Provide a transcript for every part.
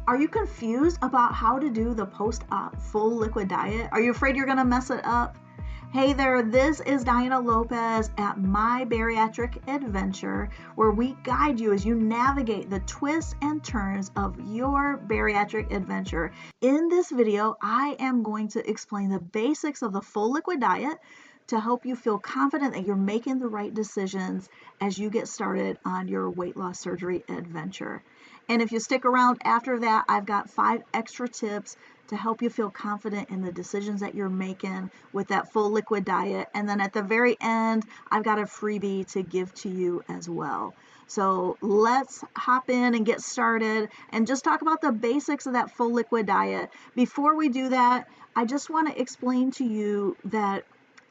Are you confused about how to do the post-op full liquid diet? Are you afraid you're going to mess it up? Hey there, this is Diana Lopez at My Bariatric Adventure, where we guide you as you navigate the twists and turns of your bariatric adventure. In this video, I am going to explain the basics of the full liquid diet to help you feel confident that you're making the right decisions as you get started on your weight loss surgery adventure. And if you stick around after that, I've got 5 extra tips to help you feel confident in the decisions that you're making with that full liquid diet. And then at the very end, I've got a freebie to give to you as well. So let's hop in and get started and just talk about the basics of that full liquid diet. Before we do that, I just want to explain to you that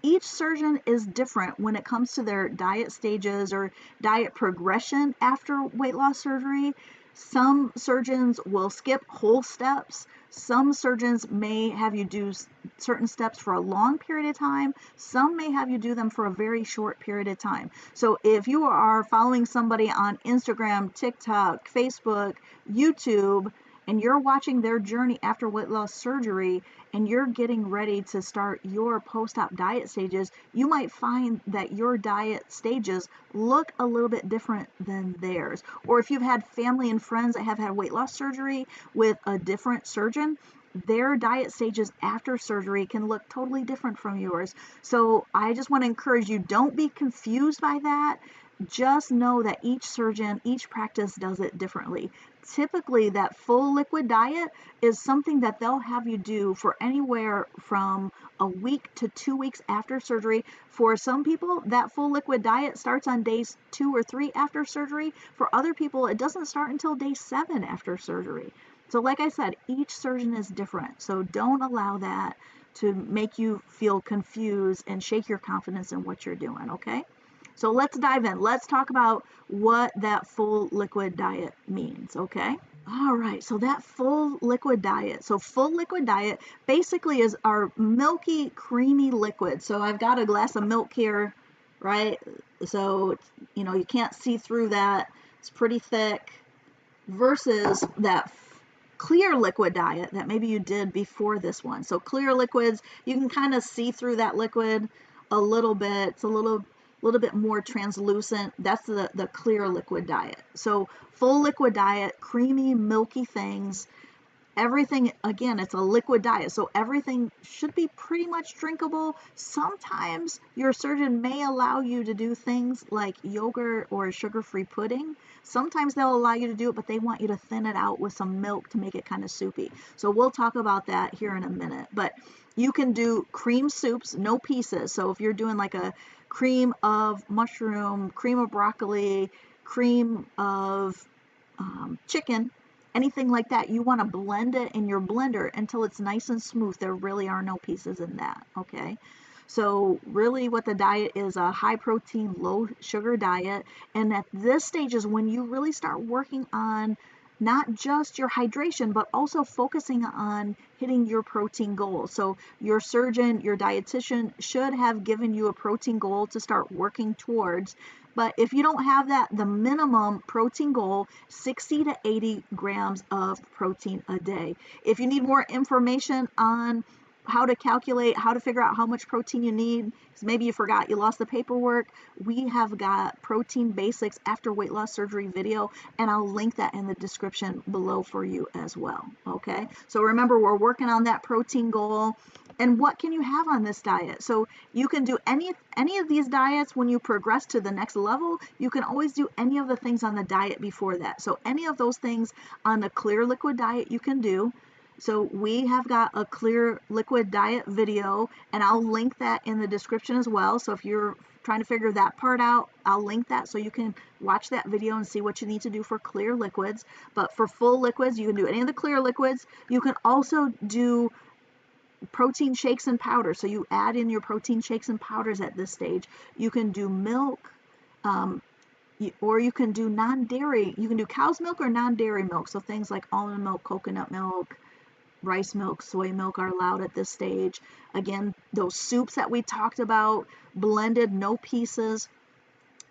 each surgeon is different when it comes to their diet stages or diet progression after weight loss surgery. Some surgeons will skip whole steps. Some surgeons may have you do certain steps for a long period of time. Some may have you do them for a very short period of time. So if you are following somebody on Instagram, TikTok, Facebook, YouTube, and you're watching their journey after weight loss surgery and you're getting ready to start your post-op diet stages, you might find that your diet stages look a little bit different than theirs. Or if you've had family and friends that have had weight loss surgery with a different surgeon, their diet stages after surgery can look totally different from yours. So I just want to encourage you, don't be confused by that. Just know that each surgeon, each practice does it differently. Typically, that full liquid diet is something that they'll have you do for anywhere from a week to 2 weeks after surgery. For some people, that full liquid diet starts on days 2 or 3 after surgery. For other people, it doesn't start until day 7 after surgery. So like I said, each surgeon is different. So don't allow that to make you feel confused and shake your confidence in what you're doing, okay? So let's dive in. Let's talk about what that full liquid diet means, okay? All right, so that full liquid diet. So full liquid diet basically is our milky, creamy liquid. So I've got a glass of milk here, right? So, you can't see through that. It's pretty thick versus that clear liquid diet that maybe you did before this one. So clear liquids, you can kind of see through that liquid a little bit. It's a little bit more translucent. That's the clear liquid diet. So full liquid diet, creamy, milky things. Everything, again, it's a liquid diet, so everything should be pretty much drinkable. Sometimes your surgeon may allow you to do things like yogurt or sugar-free pudding. Sometimes they'll allow you to do it, but they want you to thin it out with some milk to make it kind of soupy. So we'll talk about that here in a minute. But you can do cream soups, no pieces. So if you're doing like a cream of mushroom, cream of broccoli, cream of chicken, anything like that, you want to blend it in your blender until it's nice and smooth. There really are no pieces in that, okay? So really what the diet is, a high protein, low sugar diet. And at this stage is when you really start working on not just your hydration, but also focusing on hitting your protein goals. So your surgeon, your dietitian should have given you a protein goal to start working towards. But if you don't have that, the minimum protein goal, 60 to 80 grams of protein a day. If you need more information on how to calculate, how to figure out how much protein you need, because maybe you forgot, you lost the paperwork, we have got protein basics after weight loss surgery video, and I'll link that in the description below for you as well, okay? So remember, we're working on that protein goal. And what can you have on this diet? So you can do any of these diets when you progress to the next level. You can always do any of the things on the diet before that. So any of those things on the clear liquid diet you can do. So we have got a clear liquid diet video, and I'll link that in the description as well. So if you're trying to figure that part out, I'll link that so you can watch that video and see what you need to do for clear liquids. But for full liquids, you can do any of the clear liquids. You can also do protein shakes and powders. So you add in your protein shakes and powders at this stage. You can do milk, or you can do non-dairy. You can do cow's milk or non-dairy milk. So things like almond milk, coconut milk, rice milk, soy milk are allowed at this stage. Again, those soups that we talked about, blended, no pieces.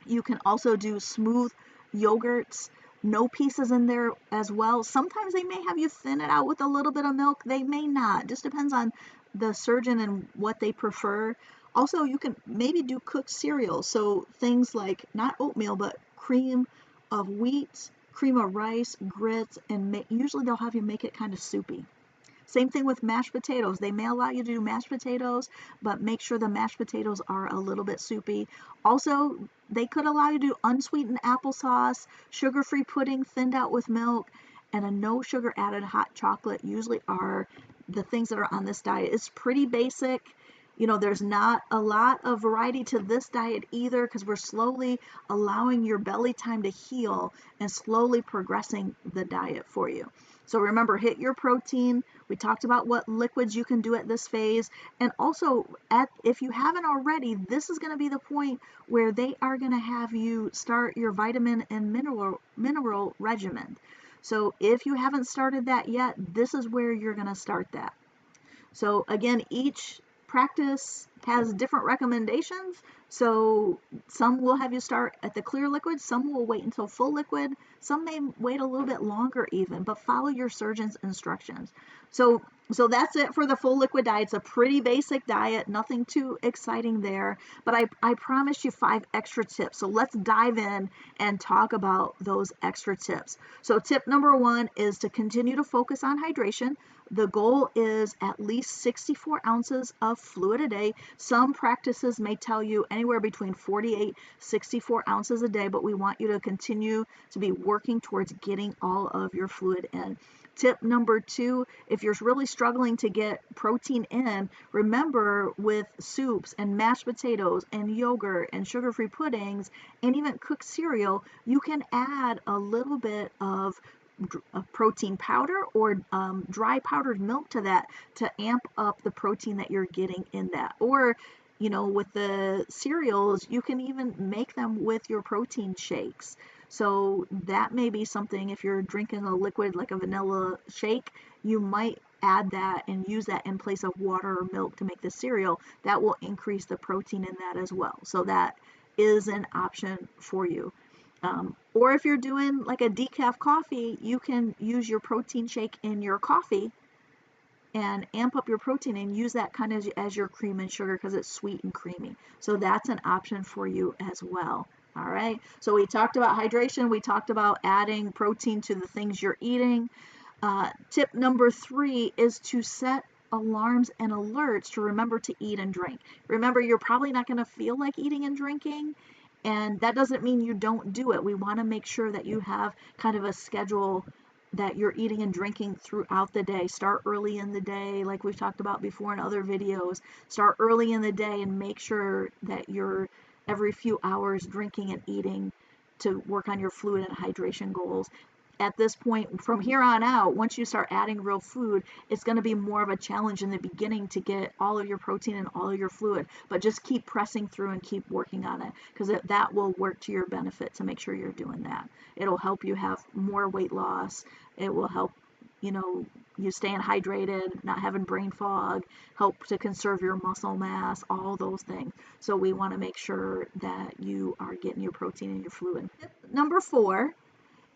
You can also do smooth yogurts No pieces in there as well. Sometimes they may have you thin it out with a little bit of milk. They may not. Just depends on the surgeon and what they prefer. Also, you can maybe do cooked cereal. So things like not oatmeal, but cream of wheat, cream of rice, grits, and usually they'll have you make it kind of soupy. Same thing with mashed potatoes. They may allow you to do mashed potatoes, but make sure the mashed potatoes are a little bit soupy. Also, they could allow you to do unsweetened applesauce, sugar-free pudding thinned out with milk, and a no sugar added hot chocolate usually are the things that are on this diet. It's pretty basic. You know, there's not a lot of variety to this diet either because we're slowly allowing your belly time to heal and slowly progressing the diet for you. So remember, hit your protein. We talked about what liquids you can do at this phase. And also, if you haven't already, this is going to be the point where they are going to have you start your vitamin and mineral regimen. So if you haven't started that yet, this is where you're going to start that. So again, each practice has different recommendations. So some will have you start at the clear liquid, some will wait until full liquid, some may wait a little bit longer even, but follow your surgeon's instructions. So that's it for the full liquid diet. It's a pretty basic diet, nothing too exciting there, but I promised you 5 extra tips. So let's dive in and talk about those extra tips. So tip number 1 is to continue to focus on hydration. The goal is at least 64 ounces of fluid a day. Some practices may tell you anywhere between 48, 64 ounces a day, but we want you to continue to be working towards getting all of your fluid in. Tip number 2, if you're really struggling to get protein in, remember with soups and mashed potatoes and yogurt and sugar-free puddings and even cooked cereal, you can add a little bit of protein powder or dry powdered milk to that to amp up the protein that you're getting in that. Or, you know, with the cereals, you can even make them with your protein shakes. So that may be something, if you're drinking a liquid like a vanilla shake, you might add that and use that in place of water or milk to make the cereal. That will increase the protein in that as well. So that is an option for you. Or if you're doing like a decaf coffee, you can use your protein shake in your coffee and amp up your protein and use that kind of as your cream and sugar because it's sweet and creamy. So that's an option for you as well. All right. So we talked about hydration. We talked about adding protein to the things you're eating. Tip number 3 is to set alarms and alerts to remember to eat and drink. Remember, you're probably not going to feel like eating and drinking. And that doesn't mean you don't do it. We want to make sure that you have kind of a schedule that you're eating and drinking throughout the day. Start early in the day, like we've talked about before in other videos. Start early in the day and make sure that you're every few hours drinking and eating to work on your fluid and hydration goals. At this point, from here on out, once you start adding real food, it's going to be more of a challenge in the beginning to get all of your protein and all of your fluid, but just keep pressing through and keep working on it because that will work to your benefit to make sure you're doing that. It'll help you have more weight loss. It will help, you know, you staying hydrated, not having brain fog, help to conserve your muscle mass, all those things. So we want to make sure that you are getting your protein and your fluid. Number 4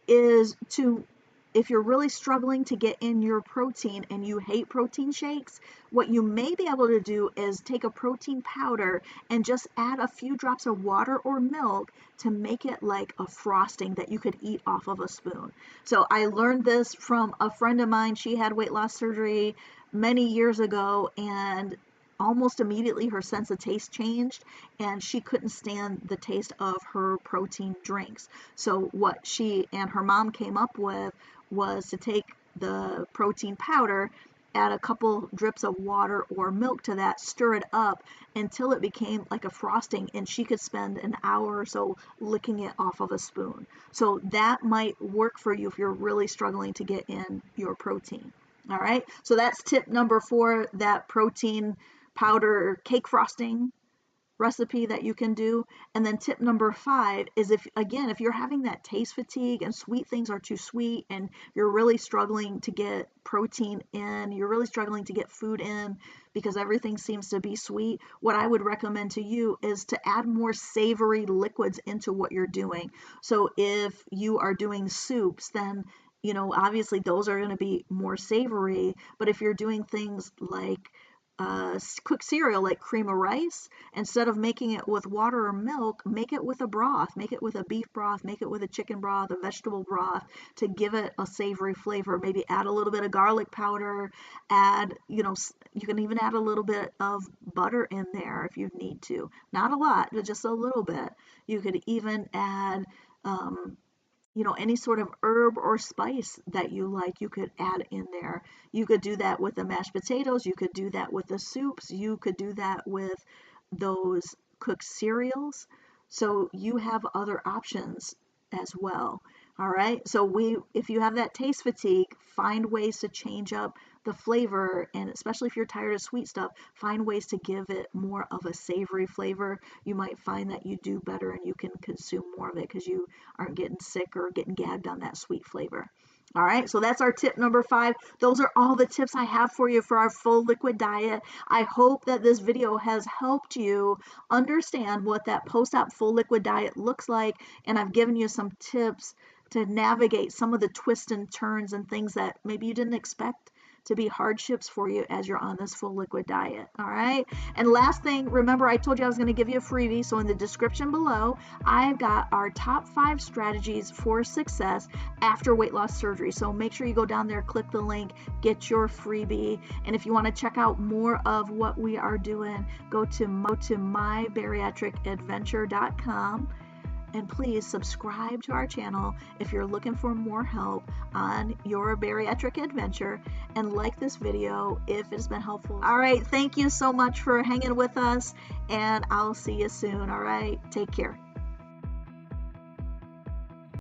is to, if you're really struggling to get in your protein and you hate protein shakes, what you may be able to do is take a protein powder and just add a few drops of water or milk to make it like a frosting that you could eat off of a spoon. So I learned this from a friend of mine. She had weight loss surgery many years ago, and almost immediately her sense of taste changed and she couldn't stand the taste of her protein drinks. So what she and her mom came up with was to take the protein powder, add a couple drips of water or milk to that, stir it up until it became like a frosting, and she could spend an hour or so licking it off of a spoon. So that might work for you if you're really struggling to get in your protein. All right, so that's tip number 4, that protein powder cake frosting. recipe that you can do. And then tip number 5 is, if you're having that taste fatigue and sweet things are too sweet and you're really struggling to get protein in, you're really struggling to get food in because everything seems to be sweet, what I would recommend to you is to add more savory liquids into what you're doing. So if you are doing soups, then obviously those are going to be more savory. But if you're doing things like cooked cereal, like cream of rice, instead of making it with water or milk, make it with a broth, make it with a beef broth, make it with a chicken broth, a vegetable broth, to give it a savory flavor. Maybe add a little bit of garlic powder, you can even add a little bit of butter in there if you need to. Not a lot, but just a little bit. You could even add any sort of herb or spice that you like, you could add in there. You could do that with the mashed potatoes. You could do that with the soups. You could do that with those cooked cereals. So you have other options as well. All right. So if you have that taste fatigue, find ways to change up the flavor, and especially if you're tired of sweet stuff, find ways to give it more of a savory flavor. You might find that you do better and you can consume more of it because you aren't getting sick or getting gagged on that sweet flavor. All right, so that's our tip number 5. Those are all the tips I have for you for our full liquid diet. I hope that this video has helped you understand what that post-op full liquid diet looks like, and I've given you some tips to navigate some of the twists and turns and things that maybe you didn't expect to be hardships for you as you're on this full liquid diet. All right. And last thing, remember I told you I was going to give you a freebie. So in the description below, I've got our top 5 strategies for success after weight loss surgery. So make sure you go down there, click the link, get your freebie. And if you want to check out more of what we are doing, go to mybariatricadventure.com. And please subscribe to our channel if you're looking for more help on your bariatric adventure, and like this video if it's been helpful. All right, thank you so much for hanging with us, and I'll see you soon. All right, take care.